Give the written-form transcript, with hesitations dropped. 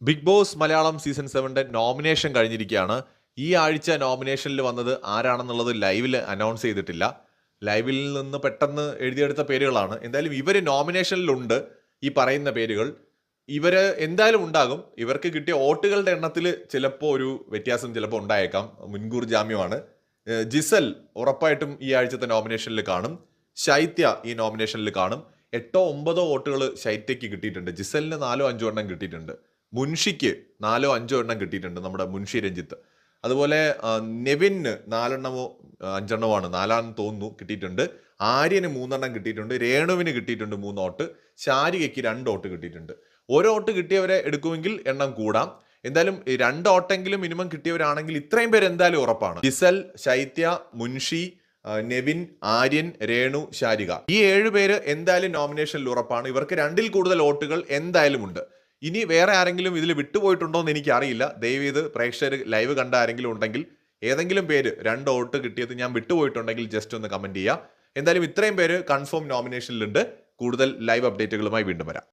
Big Boss Malayalam season 7ന്റെ nomination കഴിഞ്ഞിരിക്കുകയാണ്. ഈ ആഴ്ച നോമിനേഷനിൽ വന്നത് ആരാണെന്നുള്ളത് ലൈവിൽ അനൗൺസ് ചെയ്തിട്ടില്ല. ലൈവിൽ നിന്ന് പെട്ടെന്ന് എഴുതിയെടുത്ത പേരുകളാണ്. എന്തായാലും ഇവർ നോമിനേഷനിലുണ്ട്. ഈ പറയുന്ന പേരുകൾ ഇവര് എന്തായാലും ഉണ്ടാകും. ഇവർക്ക് കിട്ടിയ വോട്ടുകളുടെ എണ്ണത്തിൽ ചിലപ്പോൾ ഒരു വ്യത്യാസം ചിലപ്പോൾ ഉണ്ടായേക്കാം. മുൻകൂർ ജാമ്യമാണ്. ജിസൽ ഉറപ്പായിട്ടും ഈ ആഴ്ചത്തെ നോമിനേഷനിൽ കാണും. ശൈത്യ ഈ നോമിനേഷനിൽ കാണും. 8-9 വോട്ടുകൾ ശൈത്യയ്ക്ക് കിട്ടിയിട്ടുണ്ട്. ജിസലിന് 4-5 എണ്ണം കിട്ടിയിട്ടുണ്ട്. മുൻഷിക്ക് 4-5 എണ്ണം കിട്ടിയിട്ടുണ്ട്, നമ്മുടെ മുൻഷി രഞ്ജിത്ത്. അതുപോലെ നെവിന് 4 എണ്ണമോ 5 എണ്ണമോ ആണ്, 4 തോന്നുന്നു കിട്ടിയിട്ടുണ്ട്. ആര്യന് 3 എണ്ണം കിട്ടിയിട്ടുണ്ട്. രേണുവിന് കിട്ടിയിട്ടുണ്ട് 3 വോട്ട്. ശാരികയ്ക്ക് 2 വോട്ട് കിട്ടിയിട്ടുണ്ട്. ഓരോ വോട്ട് കിട്ടിയവരെ എടുക്കുമെങ്കിൽ എണ്ണം കൂടാം. എന്തായാലും 2 വോട്ടെങ്കിലും മിനിമം കിട്ടിയവരാണെങ്കിൽ ഇത്രയും പേര് എന്തായാലും ഉറപ്പാണ്. ജിസൽ, ശൈത്യ, മുൻഷി, നെവിൻ, ആര്യൻ, രേണു, ശാരിക, ഈ 7 പേര് എന്തായാലും നോമിനേഷനിൽ ഉറപ്പാണ്. ഇവർക്ക് 2-ൽ കൂടുതൽ വോട്ടുകൾ എന്തായാലും ഉണ്ട്. ഇനി വേറെ ആരെങ്കിലും ഇതിൽ വിട്ടുപോയിട്ടുണ്ടോ എന്ന് എനിക്കറിയില്ല. ദയവേത് പ്രേക്ഷകർ ലൈവ് കണ്ട ആരെങ്കിലും ഉണ്ടെങ്കിൽ ഏതെങ്കിലും പേര് 2 വോട്ട് കിട്ടിയത് ഞാൻ വിട്ടുപോയിട്ടുണ്ടെങ്കിൽ ജസ്റ്റ് ഒന്ന് കമന്റ് ചെയ്യുക. എന്തായാലും ഇത്രയും പേര് കൺഫേം നോമിനേഷനിലുണ്ട്. കൂടുതൽ ലൈവ് അപ്ഡേറ്റുകളുമായി വീണ്ടും വരാം.